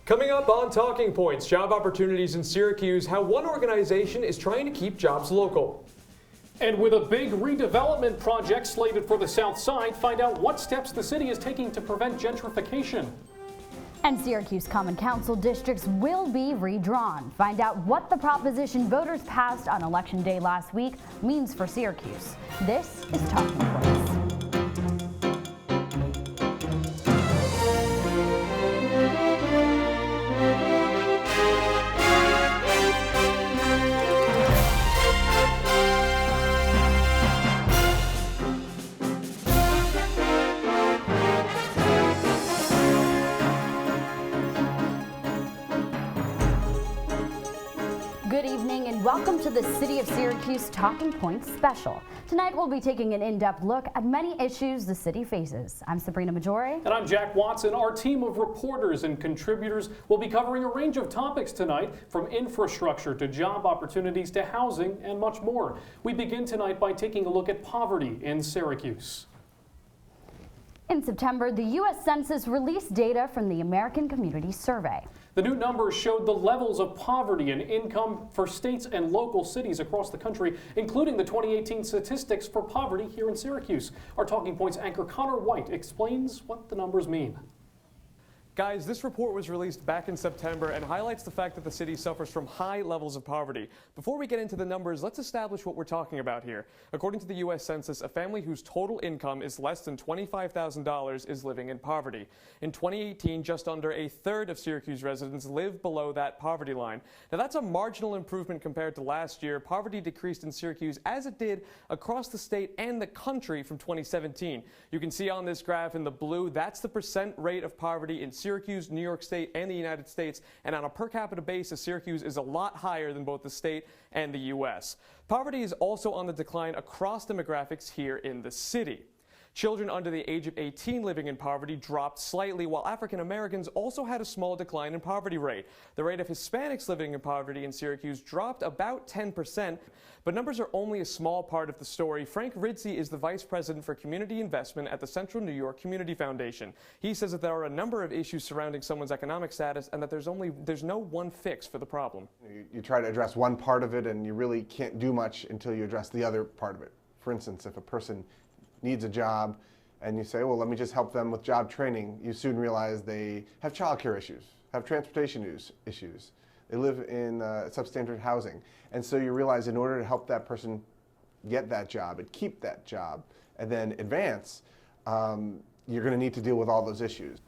Coming up on Talking Points, job opportunities in Syracuse, how one organization is trying to keep jobs local. And with a big redevelopment project slated for the South Side, find out what steps the city is taking to prevent gentrification. And Syracuse Common Council districts will be redrawn. Find out what the proposition voters passed on Election Day last week means for Syracuse. This is Talking Points. Good evening and welcome to the City of Syracuse Talking Points special. Tonight we'll be taking an in-depth look at many issues the city faces. I'm Sabrina Maggiore. And I'm Jack Watson. Our team of reporters and contributors will be covering a range of topics tonight, from infrastructure to job opportunities to housing and much more. We begin tonight by taking a look at poverty in Syracuse. In September, the U.S. Census released data from the American Community Survey. The new numbers showed the levels of poverty and income for states and local cities across the country, including the 2018 statistics for poverty here in Syracuse. Our Talking Points anchor Conor Wight explains what the numbers mean. Guys, this report was released back in September and highlights the fact that the city suffers from high levels of poverty. Before we get into the numbers, let's establish what we're talking about here. According to the U.S. Census, a family whose total income is less than $25,000 is living in poverty. In 2018, just under a third of Syracuse residents lived below that poverty line. Now, that's a marginal improvement compared to last year. Poverty decreased in Syracuse as it did across the state and the country from 2017. You can see on this graph in the blue, that's the percent rate of poverty in Syracuse, New York State, and the United States, and on a per capita basis, Syracuse is a lot higher than both the state and the U.S. Poverty is also on the decline across demographics here in the city. Children under the age of 18 living in poverty dropped slightly, while African Americans also had a small decline in poverty rate. The rate of Hispanics living in poverty in Syracuse dropped about 10%, but numbers are only a small part of the story. Frank Ridzi is the Vice President for Community Investment at the Central New York Community Foundation. He says that there are a number of issues surrounding someone's economic status and that there's no one fix for the problem. You try to address one part of it and you really can't do much until you address the other part of it. For instance, if a person needs a job and you say, well, let me just help them with job training, you soon realize they have childcare issues, have transportation issues. They live in substandard housing. And so you realize in order to help that person get that job and keep that job and then advance, you're going to need to deal with all those issues.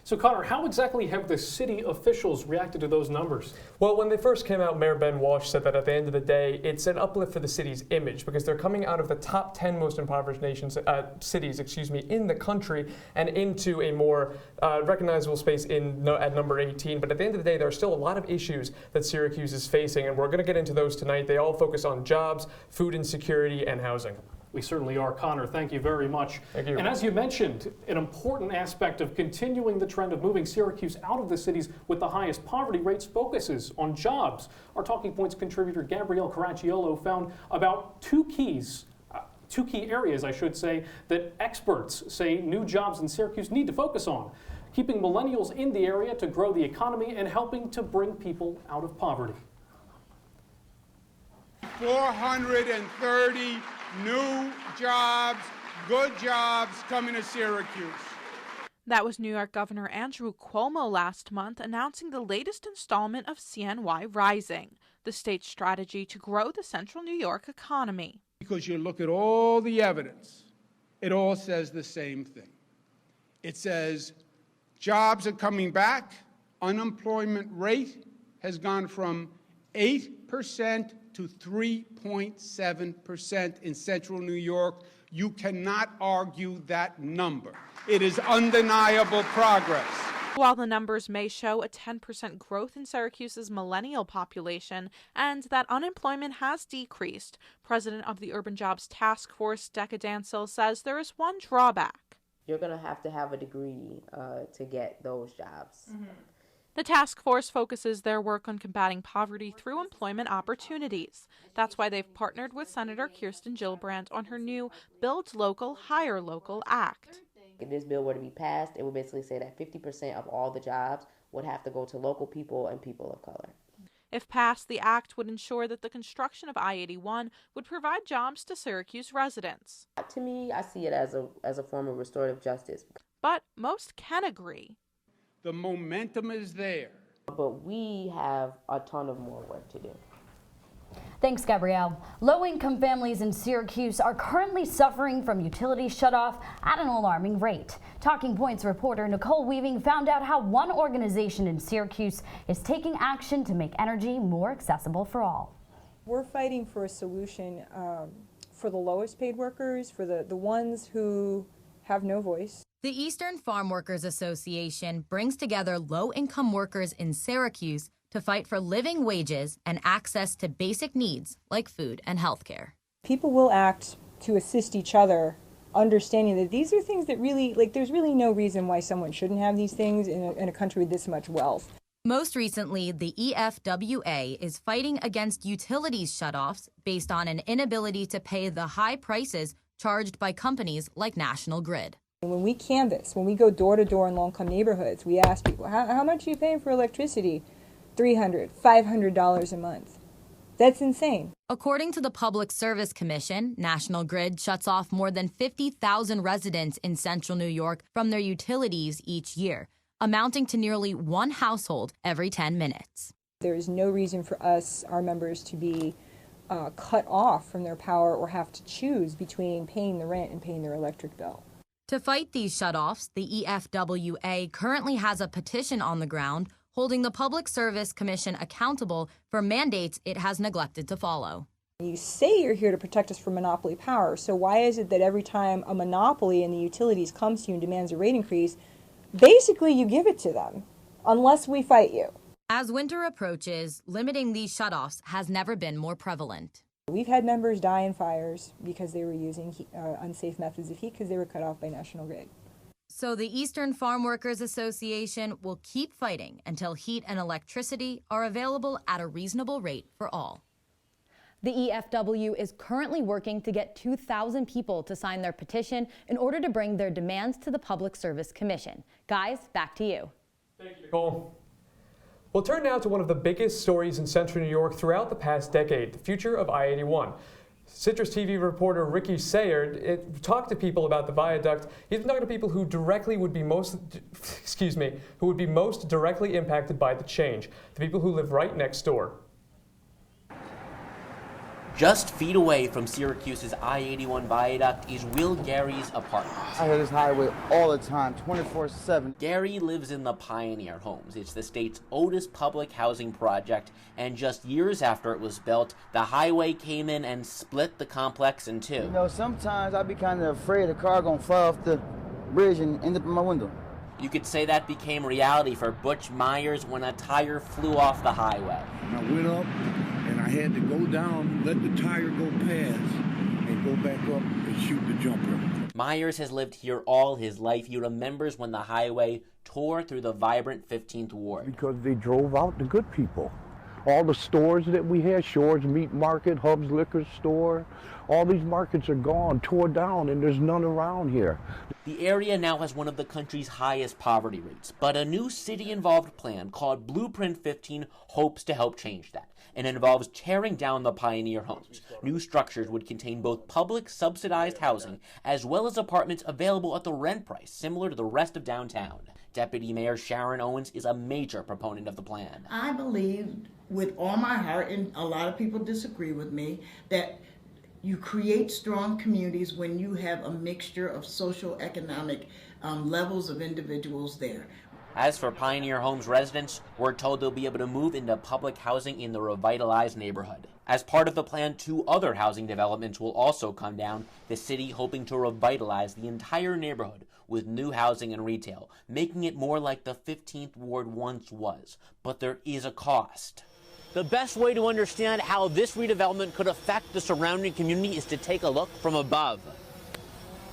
So, Connor, how exactly have the city officials reacted to those numbers? Well, when they first came out, Mayor Ben Walsh said that at the end of the day, it's an uplift for the city's image because they're coming out of the top 10 most impoverished cities in the country and into a more recognizable space at number 18. But at the end of the day, there are still a lot of issues that Syracuse is facing, and we're going to get into those tonight. They all focus on jobs, food insecurity, and housing. We certainly are, Connor. Thank you very much. Thank you. And as you mentioned, an important aspect of continuing the trend of moving Syracuse out of the cities with the highest poverty rates focuses on jobs. Our Talking Points contributor Gabrielle Caracciolo found about two key areas, that experts say new jobs in Syracuse need to focus on: keeping millennials in the area to grow the economy and helping to bring people out of poverty. 430 new jobs, good jobs coming to Syracuse. That was New York Governor Andrew Cuomo last month announcing the latest installment of CNY Rising, the state's strategy to grow the central New York economy. Because you look at all the evidence, it all says the same thing. It says jobs are coming back, unemployment rate has gone from 8% to 3.7% in central New York. You cannot argue that number. It is undeniable progress. While the numbers may show a 10% growth in Syracuse's millennial population and that unemployment has decreased, President of the Urban Jobs Task Force, Decca Dancil, says there is one drawback. You're going to have a degree to get those jobs. Mm-hmm. The task force focuses their work on combating poverty through employment opportunities. That's why they've partnered with Senator Kirsten Gillibrand on her new Build Local, Hire Local Act. If this bill were to be passed, it would basically say that 50% of all the jobs would have to go to local people and people of color. If passed, the act would ensure that the construction of I-81 would provide jobs to Syracuse residents. To me, I see it as a form of restorative justice. But most can agree. The momentum is there. But we have a ton of more work to do. Thanks, Gabrielle. Low-income families in Syracuse are currently suffering from utility shutoff at an alarming rate. Talking Points reporter Nicole Weaving found out how one organization in Syracuse is taking action to make energy more accessible for all. We're fighting for a solution for the lowest paid workers, for the ones who have no voice. The Eastern Farm Workers Association brings together low-income workers in Syracuse to fight for living wages and access to basic needs like food and health care. People will act to assist each other, understanding that these are things that really, there's really no reason why someone shouldn't have these things in a country with this much wealth. Most recently, the EFWA is fighting against utilities shutoffs based on an inability to pay the high prices charged by companies like National Grid. When we canvass, when we go door to door in low-income neighborhoods, we ask people, how much are you paying for electricity? $300, $500 a month. That's insane. According to the Public Service Commission, National Grid shuts off more than 50,000 residents in central New York from their utilities each year, amounting to nearly one household every 10 minutes. There is no reason for us, our members, to be cut off from their power or have to choose between paying the rent and paying their electric bill. To fight these shutoffs, the EFWA currently has a petition on the ground holding the Public Service Commission accountable for mandates it has neglected to follow. You say you're here to protect us from monopoly power, so why is it that every time a monopoly in the utilities comes to you and demands a rate increase, basically you give it to them, unless we fight you? As winter approaches, limiting these shutoffs has never been more prevalent. We've had members die in fires because they were using unsafe methods of heat because they were cut off by National Grid. So the Eastern Farm Workers Association will keep fighting until heat and electricity are available at a reasonable rate for all. The EFW is currently working to get 2,000 people to sign their petition in order to bring their demands to the Public Service Commission. Guys, back to you. Thank you, Nicole. We'll turn now to one of the biggest stories in central New York throughout the past decade, the future of I-81. CitrusTV reporter Ricky Sayard talked to people about the viaduct. He's been talking to people who would be most directly impacted by the change, the people who live right next door. Just feet away from Syracuse's I-81 viaduct is Will Gary's apartment. I hear this highway all the time, 24/7. Gary lives in the Pioneer Homes. It's the state's oldest public housing project, and just years after it was built, the highway came in and split the complex in two. You know, sometimes I be kind of afraid the car gonna fall off the bridge and end up in my window. You could say that became reality for Butch Myers when a tire flew off the highway. I went up and I had to go down, let the tire go past, and go back up and shoot the jumper. Myers has lived here all his life. He remembers when the highway tore through the vibrant 15th Ward. Because they drove out the good people. All the stores that we had, Shores Meat Market, Hub's Liquor Store, all these markets are gone, tore down, and there's none around here. The area now has one of the country's highest poverty rates, but a new city-involved plan called Blueprint 15 hopes to help change that, and involves tearing down the Pioneer Homes. New structures would contain both public subsidized housing as well as apartments available at the rent price, similar to the rest of downtown. Deputy Mayor Sharon Owens is a major proponent of the plan. I believe with all my heart, and a lot of people disagree with me, that you create strong communities when you have a mixture of social economic levels of individuals there. As for Pioneer Homes residents, we're told they'll be able to move into public housing in the revitalized neighborhood. As part of the plan, 2 other housing developments will also come down, the city hoping to revitalize the entire neighborhood with new housing and retail, making it more like the 15th Ward once was. But there is a cost. The best way to understand how this redevelopment could affect the surrounding community is to take a look from above.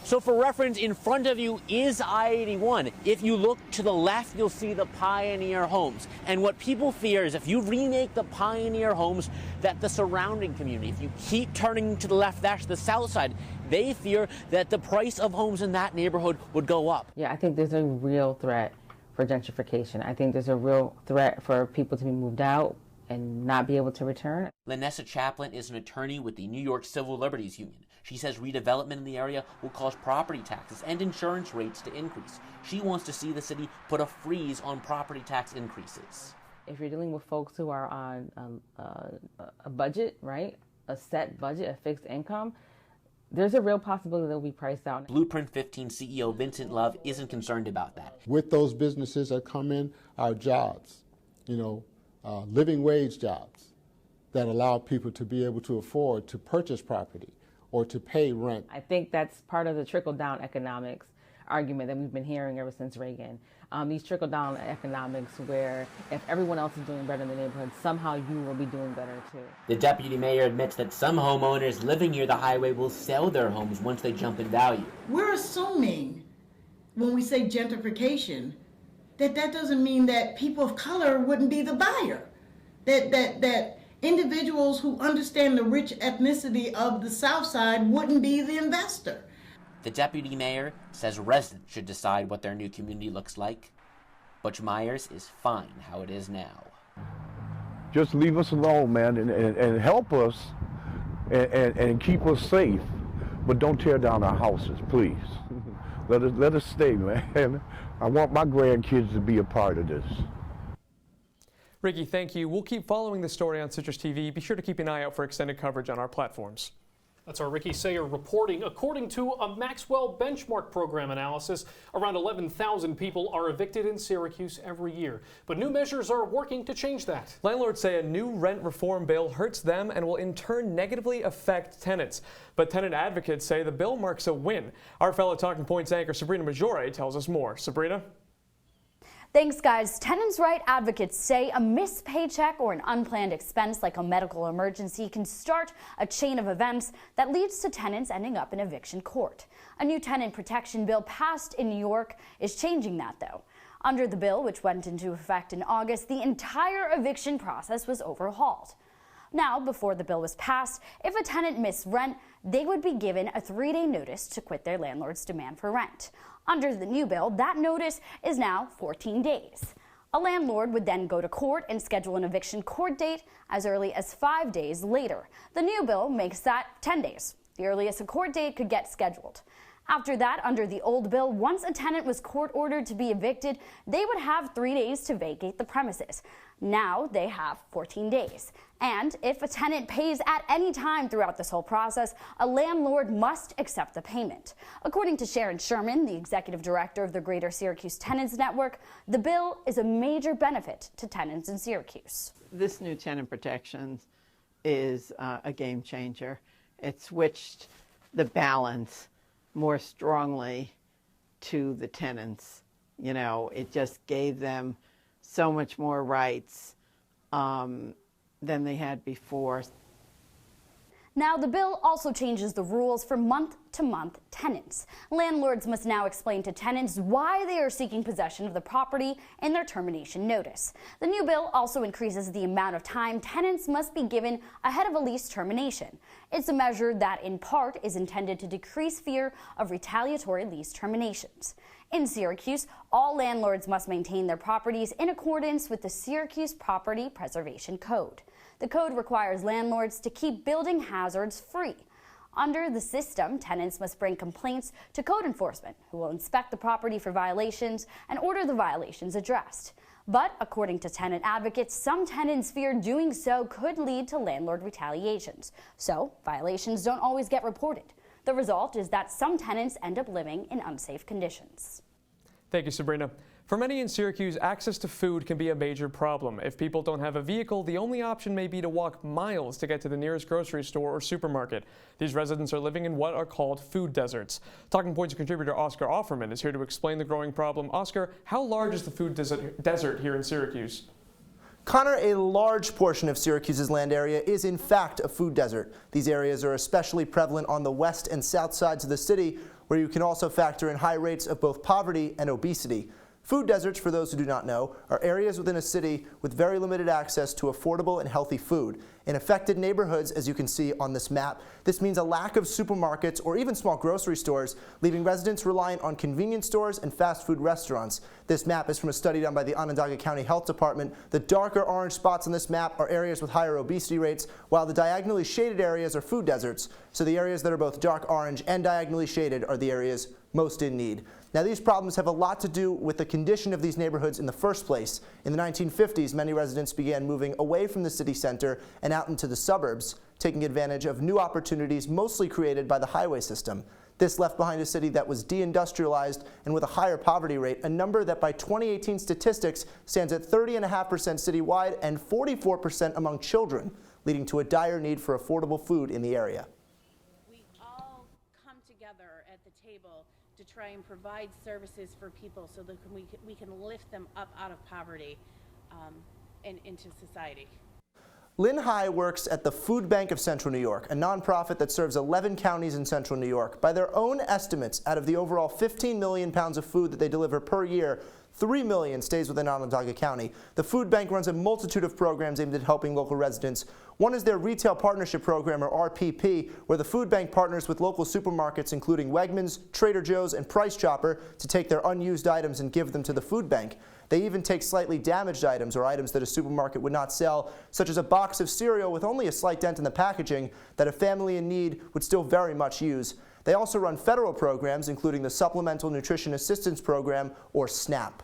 So for reference, in front of you is I-81. If you look to the left, you'll see the Pioneer homes. And what people fear is if you remake the Pioneer homes, that the surrounding community, if you keep turning to the left, that's the south side, they fear that the price of homes in that neighborhood would go up. Yeah, I think there's a real threat for gentrification. I think there's a real threat for people to be moved out and not be able to return. Lynessa Chaplin is an attorney with the New York Civil Liberties Union. She says redevelopment in the area will cause property taxes and insurance rates to increase. She wants to see the city put a freeze on property tax increases. If you're dealing with folks who are on a budget, right, a set budget, a fixed income, there's a real possibility they'll be priced out. Blueprint 15 CEO Vincent Love isn't concerned about that. With those businesses that come in are jobs, living wage jobs that allow people to be able to afford to purchase property or to pay rent. I think that's part of the trickle-down economics argument that we've been hearing ever since Reagan. These trickle-down economics where if everyone else is doing better in the neighborhood, somehow you will be doing better too. The deputy mayor admits that some homeowners living near the highway will sell their homes once they jump in value. We're assuming when we say gentrification that doesn't mean that people of color wouldn't be the buyer. That individuals who understand the rich ethnicity of the South Side wouldn't be the investor. The deputy mayor says residents should decide what their new community looks like. Butch Myers is fine how it is now. Just leave us alone, man, and help us and keep us safe. But don't tear down our houses, please. Let us stay, man. I want my grandkids to be a part of this. Ricky, thank you. We'll keep following this story on Citrus TV. Be sure to keep an eye out for extended coverage on our platforms. That's our Ricky Sayer reporting. According to a Maxwell benchmark program analysis, around 11,000 people are evicted in Syracuse every year. But new measures are working to change that. Landlords say a new rent reform bill hurts them and will in turn negatively affect tenants. But tenant advocates say the bill marks a win. Our fellow Talking Points anchor Sabrina Maggiore tells us more. Sabrina? Thanks, guys. Tenants' right advocates say a missed paycheck or an unplanned expense like a medical emergency can start a chain of events that leads to tenants ending up in eviction court. A new tenant protection bill passed in New York is changing that, though. Under the bill, which went into effect in August, the entire eviction process was overhauled. Now, before the bill was passed, if a tenant missed rent, they would be given a 3-day notice to quit their landlord's demand for rent. Under the new bill, that notice is now 14 days. A landlord would then go to court and schedule an eviction court date as early as 5 days later. The new bill makes that 10 days, the earliest a court date could get scheduled. After that, under the old bill, once a tenant was court-ordered to be evicted, they would have 3 days to vacate the premises. Now they have 14 days. And if a tenant pays at any time throughout this whole process, a landlord must accept the payment. According to Sharon Sherman, the executive director of the Greater Syracuse Tenants Network, the bill is a major benefit to tenants in Syracuse. This new tenant protections is a game changer. It switched the balance more strongly to the tenants. You know, it just gave them so much more rights than they had before. Now, the bill also changes the rules for month-to-month tenants. Landlords must now explain to tenants why they are seeking possession of the property in their termination notice. The new bill also increases the amount of time tenants must be given ahead of a lease termination. It's a measure that, in part, is intended to decrease fear of retaliatory lease terminations. In Syracuse, all landlords must maintain their properties in accordance with the Syracuse Property Preservation Code. The code requires landlords to keep building hazards free. Under the system, tenants must bring complaints to code enforcement, who will inspect the property for violations and order the violations addressed. But according to tenant advocates, some tenants fear doing so could lead to landlord retaliations. So violations don't always get reported. The result is that some tenants end up living in unsafe conditions. Thank you, Sabrina. For many in Syracuse, access to food can be a major problem. If people don't have a vehicle, the only option may be to walk miles to get to the nearest grocery store or supermarket. These residents are living in what are called food deserts. Talking Points contributor Oscar Offerman is here to explain the growing problem. Oscar, how large is the food desert here in Syracuse? Connor, a large portion of Syracuse's land area is in fact a food desert. These areas are especially prevalent on the west and south sides of the city, where you can also factor in high rates of both poverty and obesity. Food deserts, for those who do not know, are areas within a city with very limited access to affordable and healthy food. In affected neighborhoods, as you can see on this map, this means a lack of supermarkets or even small grocery stores, leaving residents reliant on convenience stores and fast food restaurants. This map is from a study done by the Onondaga County Health Department. The darker orange spots on this map are areas with higher obesity rates, while the diagonally shaded areas are food deserts. So the areas that are both dark orange and diagonally shaded are the areas most in need. Now, these problems have a lot to do with the condition of these neighborhoods in the first place. In the 1950s, many residents began moving away from the city center and out into the suburbs, taking advantage of new opportunities mostly created by the highway system. This left behind a city that was deindustrialized and with a higher poverty rate, a number that by 2018 statistics stands at 30.5% citywide and 44% among children, leading to a dire need for affordable food in the area. We all come together at the table to try and provide services for people so that we can lift them up out of poverty and into society. Lynn High works at the Food Bank of Central New York, a nonprofit that serves 11 counties in Central New York. By their own estimates, out of the overall 15 million pounds of food that they deliver per year, 3 million stays within Onondaga County. The food bank runs a multitude of programs aimed at helping local residents. One is their Retail Partnership Program, or RPP, where the food bank partners with local supermarkets including Wegmans, Trader Joe's, and Price Chopper to take their unused items and give them to the food bank. They even take slightly damaged items or items that a supermarket would not sell, such as a box of cereal with only a slight dent in the packaging that a family in need would still very much use. They also run federal programs, including the Supplemental Nutrition Assistance Program, or SNAP.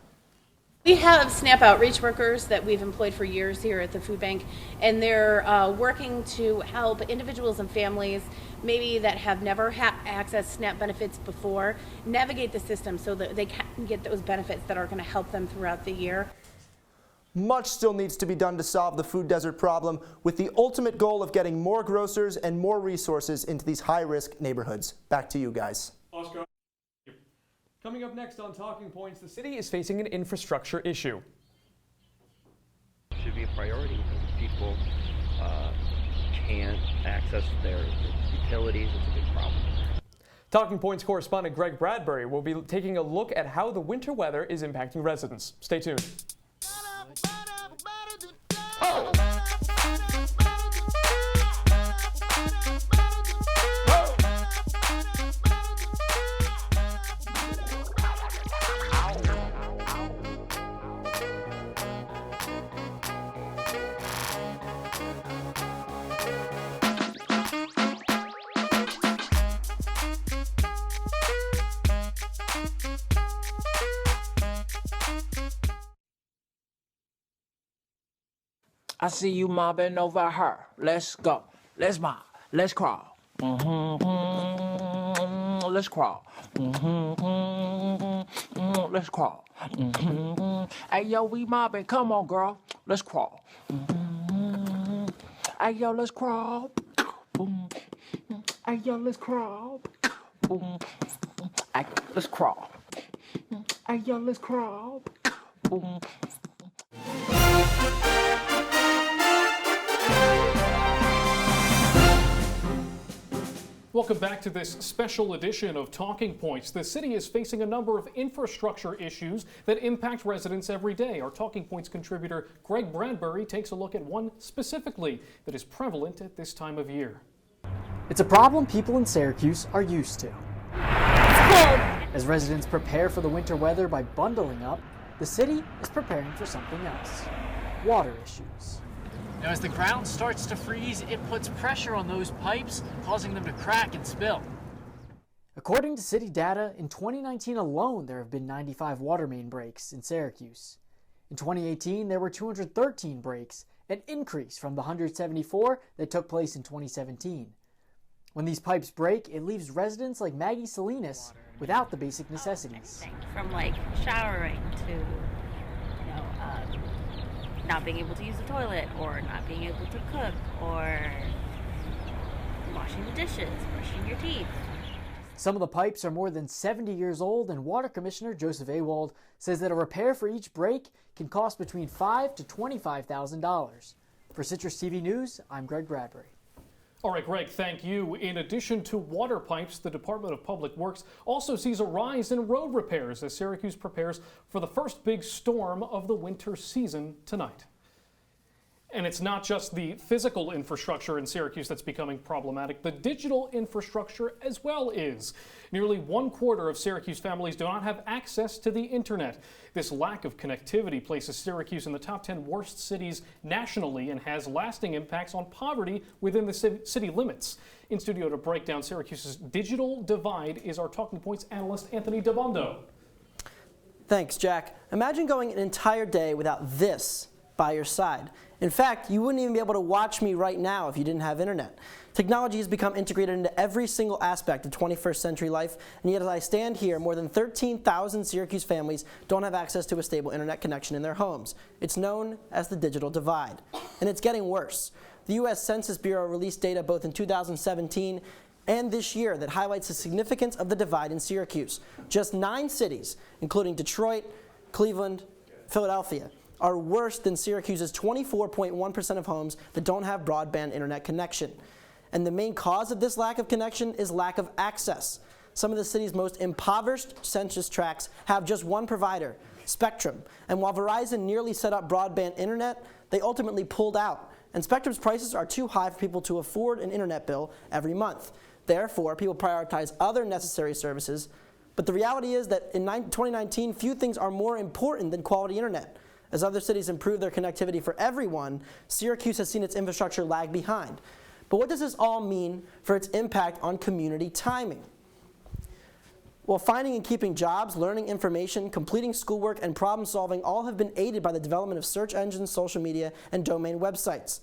We have SNAP outreach workers that we've employed for years here at the food bank, and they're working to help individuals and families maybe that have never accessed SNAP benefits before navigate the system so that they can get those benefits that are going to help them throughout the year. Much still needs to be done to solve the food desert problem, with the ultimate goal of getting more grocers and more resources into these high-risk neighborhoods. Back to you guys. Oscar. Coming up next on Talking Points, the city is facing an infrastructure issue. It should be a priority because people can't access their utilities. It's a big problem. Talking Points correspondent Greg Bradbury will be taking a look at how the winter weather is impacting residents. Stay tuned. I see you mobbing over her. Let's go. Let's mob. Let's crawl. Let's crawl. Let's crawl. Hey, yo, we mobbing. Come on, girl. Let's crawl. Hey, yo, let's crawl. Hey, yo, let's crawl. Hey, let's crawl. Hey, yo, let's crawl. Welcome back to this special edition of Talking Points. The city is facing a number of infrastructure issues that impact residents every day. Our Talking Points contributor Greg Bradbury takes a look at one specifically that is prevalent at this time of year. It's a problem people in Syracuse are used to. It's cold. As residents prepare for the winter weather by bundling up, the city is preparing for something else: water issues. Now, as the ground starts to freeze, it puts pressure on those pipes, causing them to crack and spill. According to city data, in 2019 alone, there have been 95 water main breaks in Syracuse. In 2018, there were 213 breaks, an increase from the 174 that took place in 2017. When these pipes break, it leaves residents like Maggie Salinas without the basic necessities. From like showering to not being able to use the toilet, or not being able to cook, or washing the dishes, brushing your teeth. Some of the pipes are more than 70 years old, and Water Commissioner Joseph Awald says that a repair for each break can cost between $5,000 to $25,000. For CitrusTV News, I'm Greg Bradbury. All right, Greg, thank you. In addition to water pipes, the Department of Public Works also sees a rise in road repairs as Syracuse prepares for the first big storm of the winter season tonight. And it's not just the physical infrastructure in Syracuse that's becoming problematic. The digital infrastructure as well is. Nearly 1/4 of Syracuse families do not have access to the internet. This lack of connectivity places Syracuse in the top 10 worst cities nationally and has lasting impacts on poverty within the city limits. In studio to break down Syracuse's digital divide is our Talking Points analyst, Anthony Dabondo. Thanks, Jack. Imagine going an entire day without this by your side. In fact, you wouldn't even be able to watch me right now if you didn't have internet. Technology has become integrated into every single aspect of 21st century life, and yet as I stand here, more than 13,000 Syracuse families don't have access to a stable internet connection in their homes. It's known as the digital divide, and it's getting worse. The U.S. Census Bureau released data both in 2017 and this year that highlights the significance of the divide in Syracuse. Just 9 cities, including Detroit, Cleveland, Philadelphia, are worse than Syracuse's 24.1% of homes that don't have broadband internet connection. And the main cause of this lack of connection is lack of access. Some of the city's most impoverished census tracts have just one provider, Spectrum. And while Verizon nearly set up broadband internet, they ultimately pulled out. And Spectrum's prices are too high for people to afford an internet bill every month. Therefore, people prioritize other necessary services. But the reality is that in 2019, few things are more important than quality internet. As other cities improve their connectivity for everyone, Syracuse has seen its infrastructure lag behind. But what does this all mean for its impact on community timing? Well, finding and keeping jobs, learning information, completing schoolwork, and problem solving all have been aided by the development of search engines, social media, and domain websites.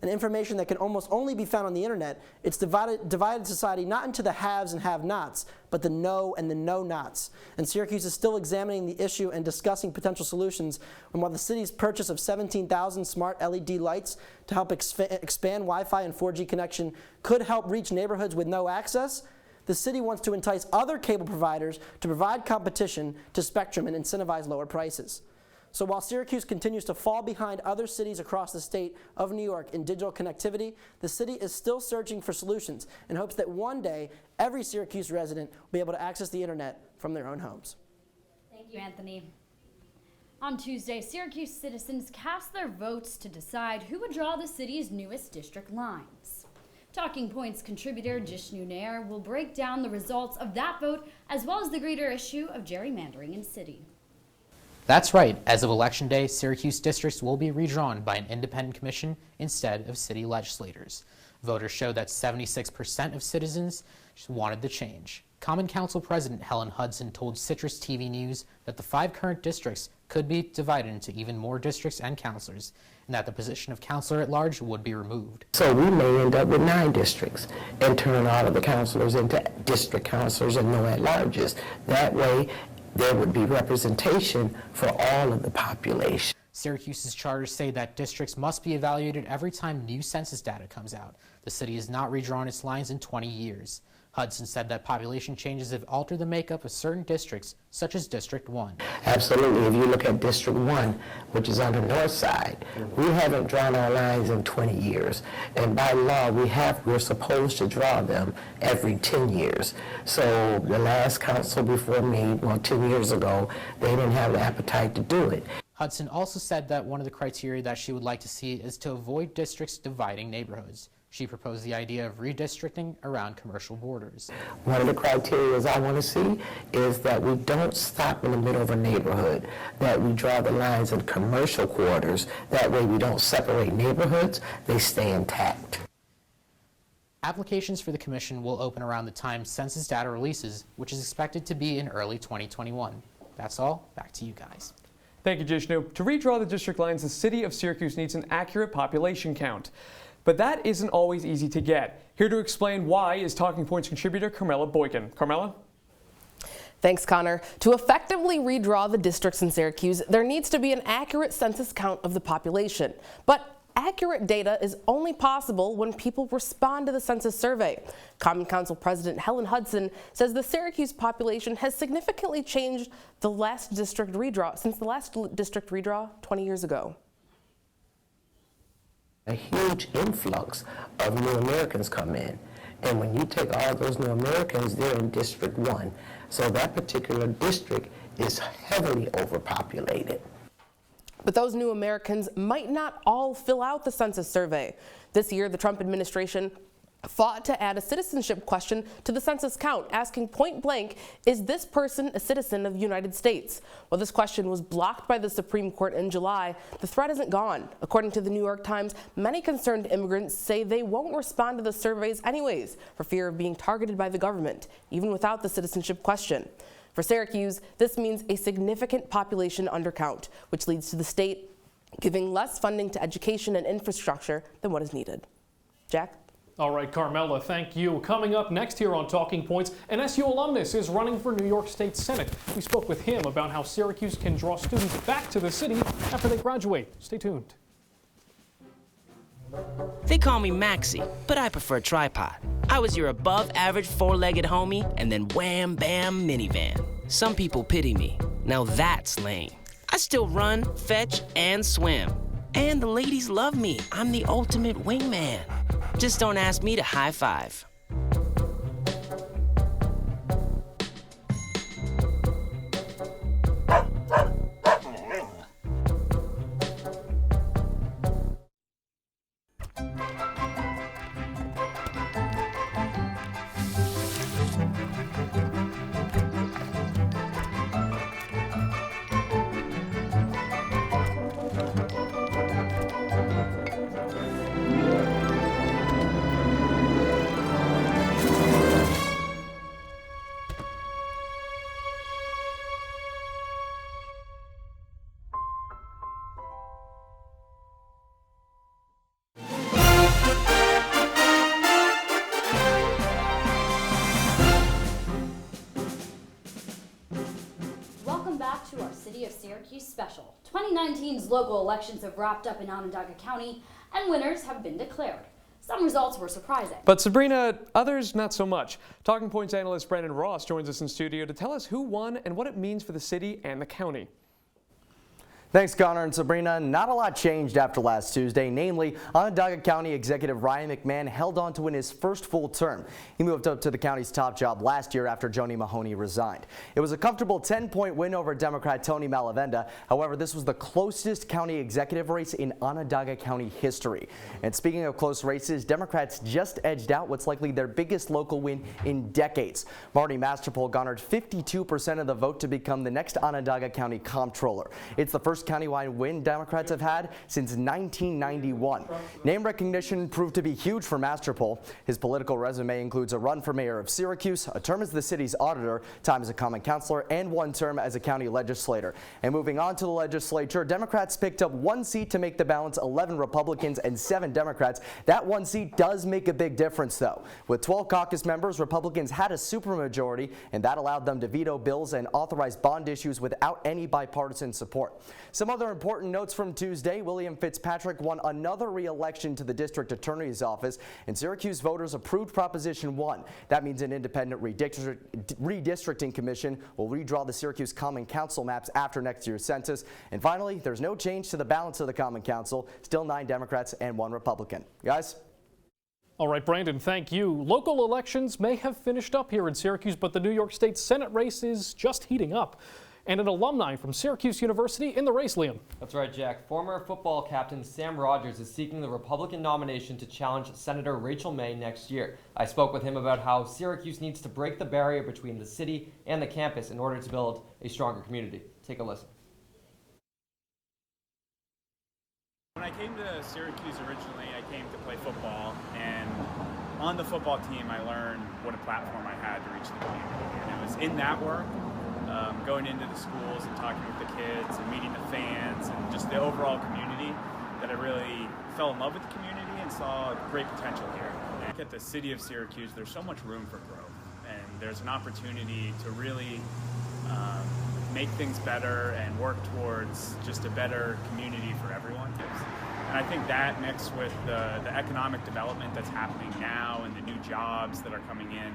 And information that can almost only be found on the internet, it's divided society not into the haves and have-nots, but the know and the know-nots. And Syracuse is still examining the issue and discussing potential solutions. And while the city's purchase of 17,000 smart LED lights to help expand Wi-Fi and 4G connection could help reach neighborhoods with no access, the city wants to entice other cable providers to provide competition to Spectrum and incentivize lower prices. So while Syracuse continues to fall behind other cities across the state of New York in digital connectivity, the city is still searching for solutions in hopes that one day every Syracuse resident will be able to access the internet from their own homes. Thank you, Anthony. On Tuesday, Syracuse citizens cast their votes to decide who would draw the city's newest district lines. Talking Points contributor Jishnu Nair will break down the results of that vote as well as the greater issue of gerrymandering in the city. That's right. As of Election Day, Syracuse districts will be redrawn by an independent commission instead of city legislators. Voters showed that 76% of citizens wanted the change. Common Council President Helen Hudson told CitrusTV News that the 5 current districts could be divided into even more districts and councilors, and that the position of councilor at large would be removed. So we may end up with 9 districts and turn all of the councilors into district councilors and no at-larges. That way, there would be representation for all of the population. Syracuse's charters say that districts must be evaluated every time new census data comes out. The city has not redrawn its lines in 20 years. Hudson said that population changes have altered the makeup of certain districts, such as District 1. Absolutely. If you look at District 1, which is on the north side, we haven't drawn our lines in 20 years. And by law, we're supposed to draw them every 10 years. So the last council before me, 10 years ago, they didn't have the appetite to do it. Hudson also said that one of the criteria that she would like to see is to avoid districts dividing neighborhoods. She proposed the idea of redistricting around commercial borders. One of the criteria I want to see is that we don't stop in the middle of a neighborhood, that we draw the lines in commercial quarters. That way we don't separate neighborhoods, they stay intact. Applications for the commission will open around the time census data releases, which is expected to be in early 2021. That's all. Back to you guys. Thank you, Jishnu. To redraw the district lines, the city of Syracuse needs an accurate population count. But that isn't always easy to get. Here to explain why is Talking Points contributor Carmela Boykin. Carmela? Thanks, Connor. To effectively redraw the districts in Syracuse, there needs to be an accurate census count of the population. But accurate data is only possible when people respond to the census survey. Common Council President Helen Hudson says the Syracuse population has significantly changed since the last district redraw 20 years ago. A huge influx of new Americans come in. And when you take all those new Americans, they're in District 1. So that particular district is heavily overpopulated. But those new Americans might not all fill out the census survey. This year, the Trump administration fought to add a citizenship question to the census count, asking point blank, is this person a citizen of the United States? While this question was blocked by the Supreme Court in July, the threat isn't gone. According to the New York Times, many concerned immigrants say they won't respond to the surveys anyways for fear of being targeted by the government, even without the citizenship question. For Syracuse, this means a significant population undercount, which leads to the state giving less funding to education and infrastructure than what is needed. Jack? All right, Carmela, thank you. Coming up next here on Talking Points, an SU alumnus is running for New York State Senate. We spoke with him about how Syracuse can draw students back to the city after they graduate. Stay tuned. They call me Maxie, but I prefer tripod. I was your above-average four-legged homie, and then wham, bam, minivan. Some people pity me. Now that's lame. I still run, fetch, and swim. And the ladies love me. I'm the ultimate wingman. Just don't ask me to high five. Welcome back to our City of Syracuse special. 2019's local elections have wrapped up in Onondaga County, and winners have been declared. Some results were surprising. But Sabrina, others not so much. Talking Points analyst Brandon Ross joins us in studio to tell us who won and what it means for the city and the county. Thanks, Conor and Sabrina. Not a lot changed after last Tuesday. Namely, Onondaga County Executive Ryan McMahon held on to win his first full term. He moved up to the county's top job last year after Joni Mahoney resigned. It was a comfortable 10-point win over Democrat Tony Malavenda. However, this was the closest county executive race in Onondaga County history. And speaking of close races, Democrats just edged out what's likely their biggest local win in decades. Marty Masterpole garnered 52% of the vote to become the next Onondaga County comptroller. It's the first countywide win Democrats have had since 1991. Name recognition proved to be huge for Masterpole. His political resume includes a run for mayor of Syracuse, a term as the city's auditor, time as a common councilor, and one term as a county legislator. And moving on to the legislature, Democrats picked up one seat to make the balance 11 Republicans and 7 Democrats. That one seat does make a big difference, though. With 12 caucus members, Republicans had a supermajority, and that allowed them to veto bills and authorize bond issues without any bipartisan support. Some other important notes from Tuesday: William Fitzpatrick won another re-election to the district attorney's office, and Syracuse voters approved Proposition 1. That means an independent redistricting commission will redraw the Syracuse Common Council maps after next year's census. And finally, there's no change to the balance of the Common Council, still 9 Democrats and 1 Republican. Guys? All right, Brandon, thank you. Local elections may have finished up here in Syracuse, but the New York State Senate race is just heating up. And an alumni from Syracuse University in the race, Liam. That's right, Jack. Former football captain Sam Rogers is seeking the Republican nomination to challenge Senator Rachel May next year. I spoke with him about how Syracuse needs to break the barrier between the city and the campus in order to build a stronger community. Take a listen. When I came to Syracuse originally, I came to play football, and on the football team I learned what a platform I had to reach the community. And it was in that work, going into the schools and talking with the kids and meeting the fans and just the overall community, that I really fell in love with the community and saw great potential here. And at the city of Syracuse, there's so much room for growth, and there's an opportunity to really make things better and work towards just a better community for everyone. And I think that mixed with the economic development that's happening now and the new jobs that are coming in,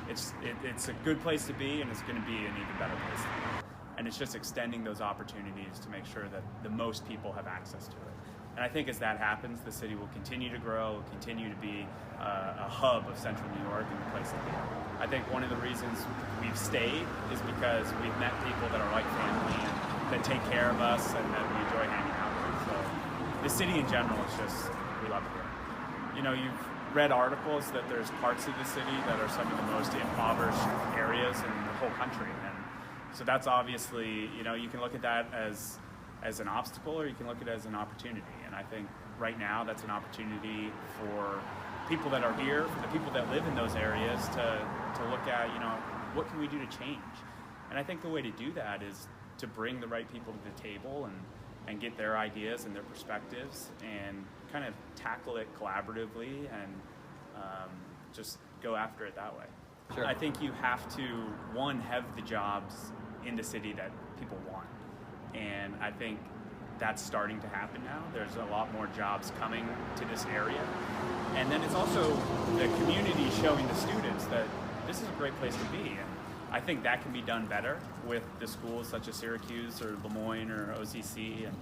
it's a good place to be, and it's going to be an even better place to be. And it's just extending those opportunities to make sure that the most people have access to it. And I think as that happens, the city will continue to grow, continue to be a hub of Central New York and a place to be. I think one of the reasons we've stayed is because we've met people that are like family and that take care of us and that we enjoy hanging out with. So the city in general is just, we love it here. You know, you've read articles that there's parts of the city that are some of the most impoverished areas in the whole country. And so that's obviously, you know, you can look at that as an obstacle or you can look at it as an opportunity. And I think right now that's an opportunity for people that are here, for the people that live in those areas to look at, you know, what can we do to change? And I think the way to do that is to bring the right people to the table and get their ideas and their perspectives and kind of tackle it collaboratively and just go after it that way. Sure. I think you have to, one, have the jobs in the city that people want. And I think that's starting to happen now. There's a lot more jobs coming to this area. And then it's also the community showing the students that this is a great place to be. And I think that can be done better with the schools such as Syracuse or Lemoyne or OCC. And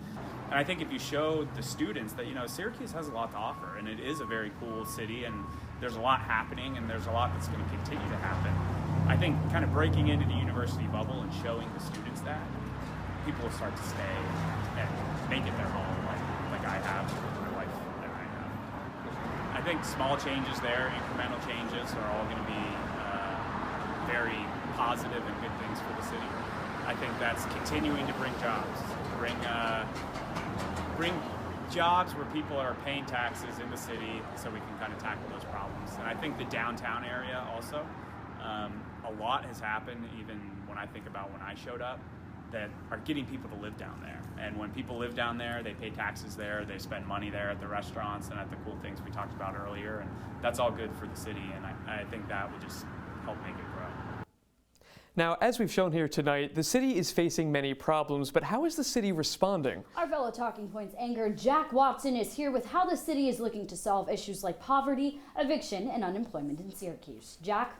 I think if you show the students that, you know, Syracuse has a lot to offer and it is a very cool city and there's a lot happening and there's a lot that's going to continue to happen. I think kind of breaking into the university bubble and showing the students that, people will start to stay and make it their home like I have with my wife and I have. I think small changes there, incremental changes are all going to be very positive and good things for the city. I think that's continuing to bring jobs, bring jobs where people are paying taxes in the city so we can kind of tackle those problems. And I think the downtown area also, a lot has happened even when I think about when I showed up that are getting people to live down there. And when people live down there, they pay taxes there, they spend money there at the restaurants and at the cool things we talked about earlier, and that's all good for the city, and I think that would just help make it grow. Now, as we've shown here tonight, the city is facing many problems, but how is the city responding? Our fellow Talking Points anchor Jack Watson is here with how the city is looking to solve issues like poverty, eviction, and unemployment in Syracuse. Jack?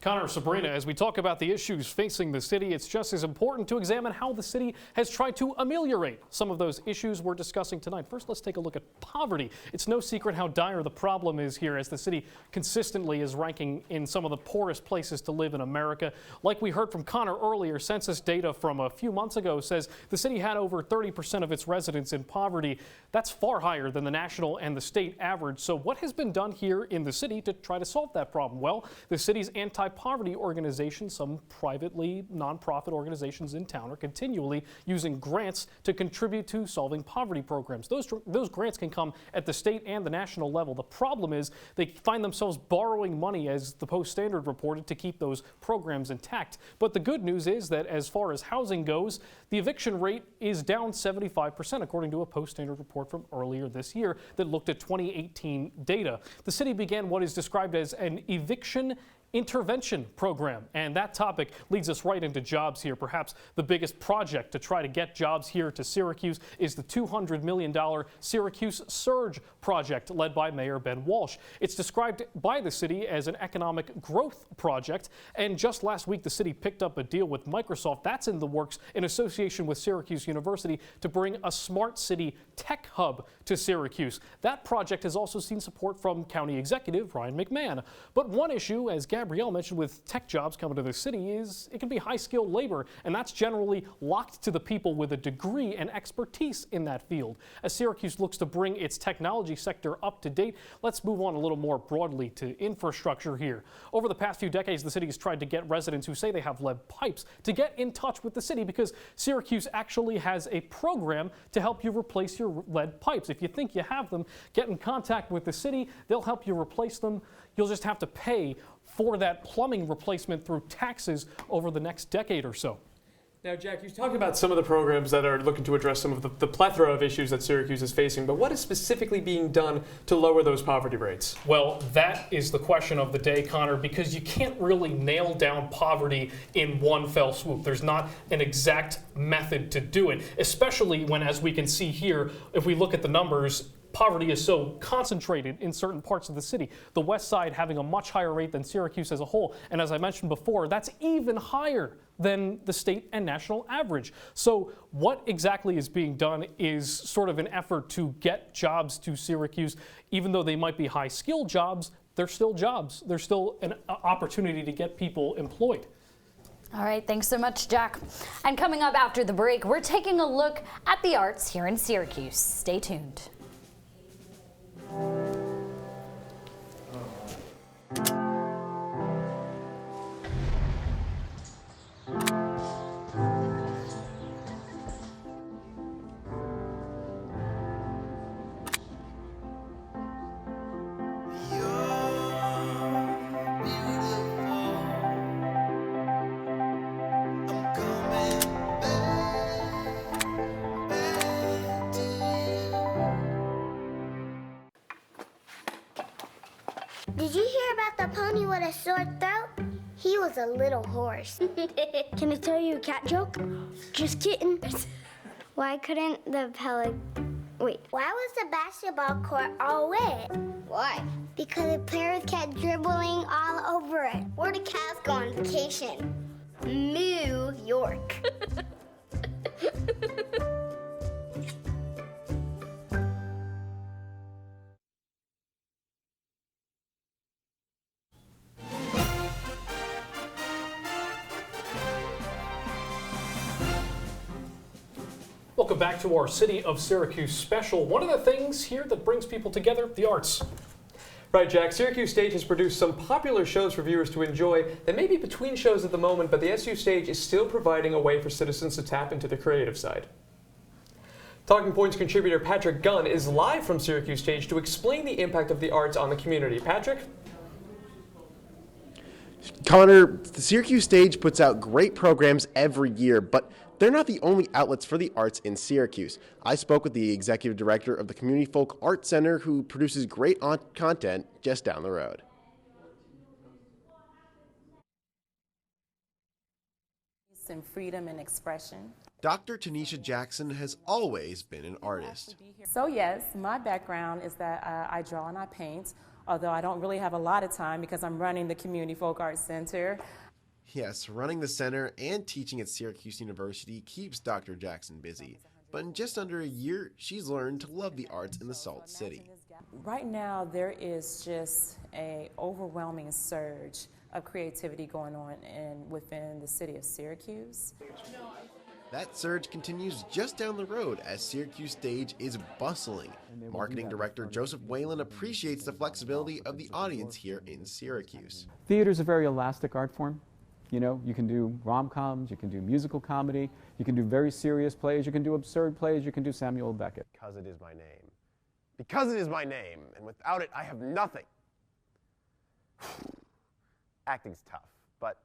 Conor, Sabrina, as we talk about the issues facing the city, it's just as important to examine how the city has tried to ameliorate some of those issues we're discussing tonight. First, let's take a look at poverty. It's no secret how dire the problem is here, as the city consistently is ranking in some of the poorest places to live in America. Like we heard from Conor earlier, census data from a few months ago says the city had over 30% of its residents in poverty. That's far higher than the national and the state average. So what has been done here in the city to try to solve that problem? Well, the city's anti-poverty organizations, some privately nonprofit organizations in town, are continually using grants to contribute to solving poverty programs. Those grants can come at the state and the national level. The problem is they find themselves borrowing money, as the Post-Standard reported, to keep those programs intact. But the good news is that as far as housing goes, the eviction rate is down 75%, according to a Post-Standard report from earlier this year that looked at 2018 data. The city began what is described as an eviction intervention program, and that topic leads us right into jobs here. Perhaps the biggest project to try to get jobs here to Syracuse is the $200 million Syracuse Surge project led by Mayor Ben Walsh. It's described by the city as an economic growth project, and just last week the city picked up a deal with Microsoft that's in the works in association with Syracuse University to bring a smart city tech hub to Syracuse. That project has also seen support from County Executive Ryan McMahon. But one issue, as Gabrielle mentioned, with tech jobs coming to the city is it can be high-skilled labor, and that's generally locked to the people with a degree and expertise in that field. As Syracuse looks to bring its technology sector up to date, let's move on a little more broadly to infrastructure here. Over the past few decades, the city has tried to get residents who say they have lead pipes to get in touch with the city, because Syracuse actually has a program to help you replace your lead pipes. If you think you have them, get in contact with the city. They'll help you replace them. You'll just have to pay for that plumbing replacement through taxes over the next decade or so. Now, Jack, you talked about some of the programs that are looking to address some of the plethora of issues that Syracuse is facing, but what is specifically being done to lower those poverty rates? Well, that is the question of the day, Conor, because you can't really nail down poverty in one fell swoop. There's not an exact method to do it, especially when, as we can see here, if we look at the numbers, poverty is so concentrated in certain parts of the city. The West Side having a much higher rate than Syracuse as a whole. And as I mentioned before, that's even higher than the state and national average. So what exactly is being done is sort of an effort to get jobs to Syracuse. Even though they might be high-skilled jobs, they're still jobs. There's still an opportunity to get people employed. All right, thanks so much, Jack. And coming up after the break, we're taking a look at the arts here in Syracuse. Stay tuned. Did you hear about the pony with a sore throat? He was a little horse. Can I tell you a cat joke? Just kidding. Why couldn't the Why was the basketball court all wet? Why? Because the players kept dribbling all over it. Where the cats go on vacation? New York. Welcome back to our City of Syracuse special. One of the things here that brings people together, the arts. Right, Jack. Syracuse Stage has produced some popular shows for viewers to enjoy that may be between shows at the moment, but the SU Stage is still providing a way for citizens to tap into the creative side. Talking Points contributor Patrick Gunn is live from Syracuse Stage to explain the impact of the arts on the community. Patrick? Connor, the Syracuse Stage puts out great programs every year, but they're not the only outlets for the arts in Syracuse. I spoke with the executive director of the Community Folk Arts Center, who produces great content just down the road. And freedom and expression. Dr. Tanisha Jackson has always been an artist. So yes, my background is that I draw and I paint, although I don't really have a lot of time because I'm running the Community Folk Arts Center. Yes, running the center and teaching at Syracuse University keeps Dr. Jackson busy. But in just under a year, she's learned to love the arts in the Salt City. Right now, there is just an overwhelming surge of creativity going on within the city of Syracuse. That surge continues just down the road as Syracuse Stage is bustling. Marketing director Joseph Whalen appreciates the flexibility of the audience here in Syracuse. Theater is a very elastic art form. You know, you can do rom-coms, you can do musical comedy, you can do very serious plays, you can do absurd plays, you can do Samuel Beckett. Because it is my name. Because it is my name, and without it, I have nothing. Acting's tough, but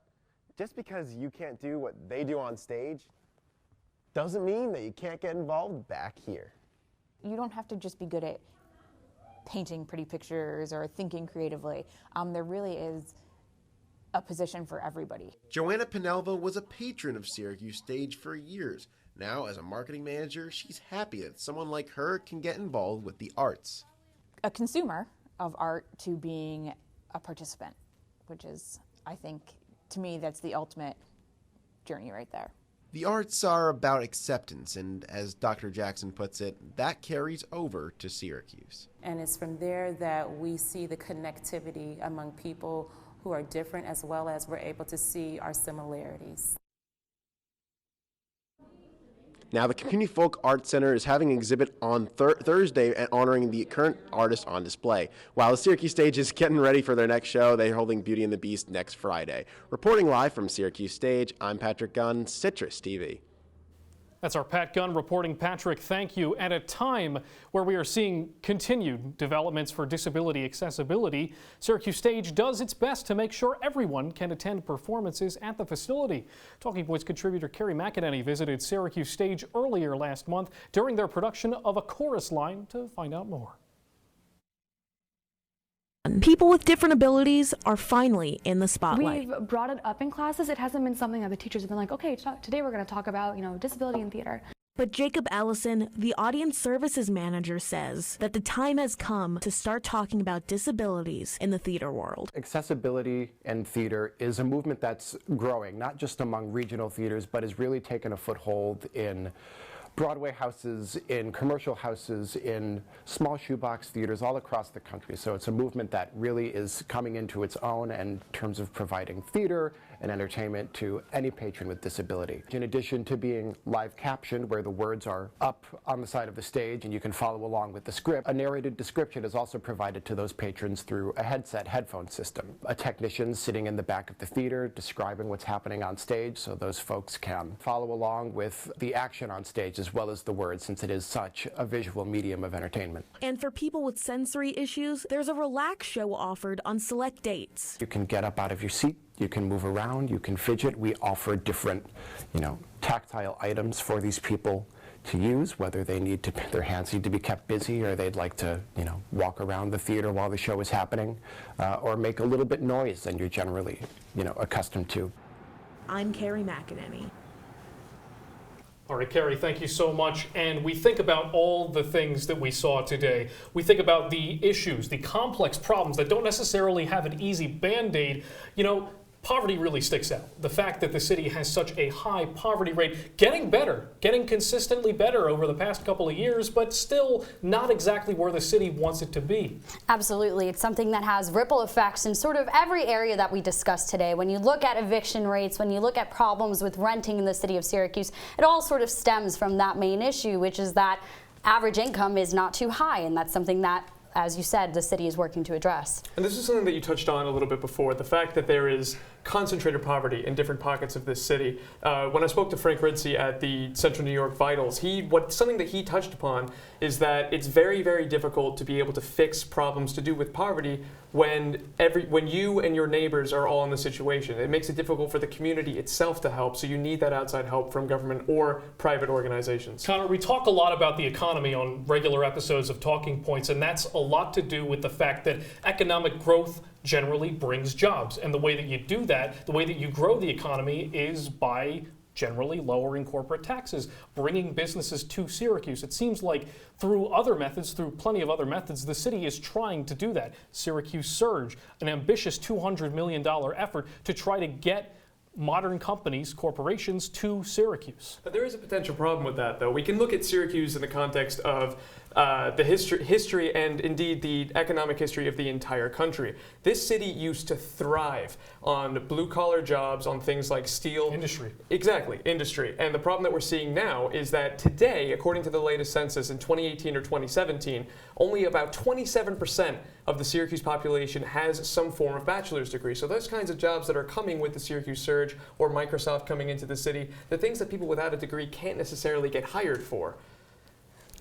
just because you can't do what they do on stage doesn't mean that you can't get involved back here. You don't have to just be good at painting pretty pictures or thinking creatively. There really is a position for everybody. Joanna Penelva was a patron of Syracuse Stage for years. Now, as a marketing manager, she's happy that someone like her can get involved with the arts. A consumer of art to being a participant, which is, I think, to me, that's the ultimate journey right there. The arts are about acceptance, and as Dr. Jackson puts it, that carries over to Syracuse. And it's from there that we see the connectivity among people who are different, as well as we're able to see our similarities. Now, the Community Folk Arts Center is having an exhibit on Thursday and honoring the current artist on display. While the Syracuse Stage is getting ready for their next show, they're holding Beauty and the Beast next Friday. Reporting live from Syracuse Stage, I'm Patrick Gunn, CitrusTV. That's our Pat Gunn reporting. Patrick, thank you. At a time where we are seeing continued developments for disability accessibility, Syracuse Stage does its best to make sure everyone can attend performances at the facility. Talking Points contributor Carrie McEnany visited Syracuse Stage earlier last month during their production of A Chorus Line to find out more. People with different abilities are finally in the spotlight. We've brought it up in classes. It hasn't been something that the teachers have been like, okay, today we're going to talk about, disability in theater. But Jacob Ellison, the audience services manager, says that the time has come to start talking about disabilities in the theater world. Accessibility in theater is a movement that's growing, not just among regional theaters, but has really taken a foothold in Broadway houses, in commercial houses, in small shoebox theaters all across the country. So it's a movement that really is coming into its own in terms of providing theater and entertainment to any patron with disability. In addition to being live captioned, where the words are up on the side of the stage and you can follow along with the script, a narrated description is also provided to those patrons through a headphone system. A technician sitting in the back of the theater describing what's happening on stage so those folks can follow along with the action on stage as well as the words, since it is such a visual medium of entertainment. And for people with sensory issues, there's a relaxed show offered on select dates. You can get up out of your seat, you can move around, you can fidget. We offer different, tactile items for these people to use, whether their hands need to be kept busy or they'd like to, walk around the theater while the show is happening, or make a little bit noise than you're generally, accustomed to. I'm Carrie McEnany. All right, Carrie, thank you so much. And we think about all the things that we saw today. We think about the issues, the complex problems that don't necessarily have an easy Band-Aid. Poverty really sticks out. The fact that the city has such a high poverty rate, getting consistently better over the past couple of years, but still not exactly where the city wants it to be. Absolutely. It's something that has ripple effects in sort of every area that we discussed today. When you look at eviction rates, when you look at problems with renting in the city of Syracuse, it all sort of stems from that main issue, which is that average income is not too high, and that's something that, as you said, the city is working to address. And this is something that you touched on a little bit before, the fact that there is concentrated poverty in different pockets of this city. When I spoke to Frank Ritzy at the Central New York Vitals, something that he touched upon is that it's very, very difficult to be able to fix problems to do with poverty when you and your neighbors are all in the situation. It makes it difficult for the community itself to help, so you need that outside help from government or private organizations. Conor, we talk a lot about the economy on regular episodes of Talking Points, and that's a lot to do with the fact that economic growth generally brings jobs. And the way that you do that, the way that you grow the economy, is by generally lowering corporate taxes, bringing businesses to Syracuse. It seems like through plenty of other methods, the city is trying to do that. Syracuse Surge, an ambitious $200 million effort to try to get modern companies, corporations, to Syracuse. But there is a potential problem with that, though. We can look at Syracuse in the context of the history and indeed the economic history of the entire country. This city used to thrive on blue-collar jobs, on things like steel. Industry. Exactly, industry. And the problem that we're seeing now is that today, according to the latest census in 2018 or 2017, only about 27% of the Syracuse population has some form of bachelor's degree. So those kinds of jobs that are coming with the Syracuse Surge or Microsoft coming into the city, the things that people without a degree can't necessarily get hired for.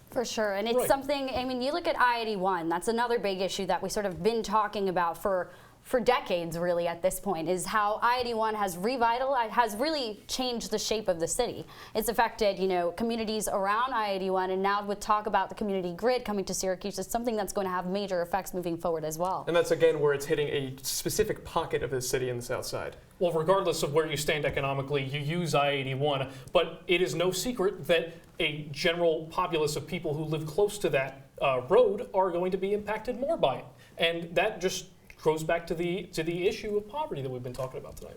For sure, and it's something, you look at I-81, that's another big issue that we sort of been talking about for decades really at this point, is how I-81 has really changed the shape of the city. It's affected, communities around I-81, and now with talk about the community grid coming to Syracuse, it's something that's going to have major effects moving forward as well. And that's again where it's hitting a specific pocket of the city in the south side. Well, regardless of where you stand economically, you use I-81, but it is no secret that a general populace of people who live close to that road are going to be impacted more by it. And that just goes back to the issue of poverty that we've been talking about tonight.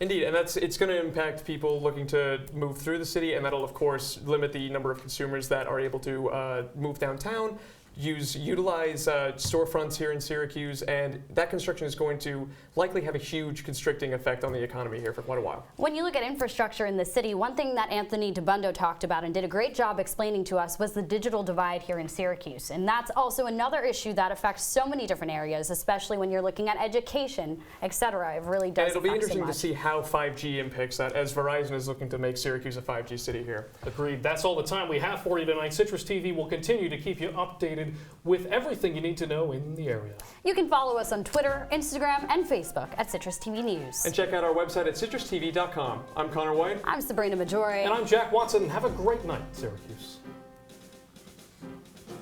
Indeed, and it's going to impact people looking to move through the city, and that'll of course limit the number of consumers that are able to move downtown, utilize storefronts here in Syracuse, and that construction is going to likely have a huge constricting effect on the economy here for quite a while. When you look at infrastructure in the city, one thing that Anthony DeBundo talked about and did a great job explaining to us was the digital divide here in Syracuse. And that's also another issue that affects so many different areas, especially when you're looking at education, etc. It really does. And it'll be interesting to see how 5G impacts that, as Verizon is looking to make Syracuse a 5G city here. Agreed. That's all the time we have for you tonight. Citrus TV will continue to keep you updated with everything you need to know in the area. You can follow us on Twitter, Instagram, and Facebook at CitrusTV News. And check out our website at citrustv.com. I'm Conor Wight. I'm Sabrina Maggiore. And I'm Jack Watson. Have a great night, Syracuse.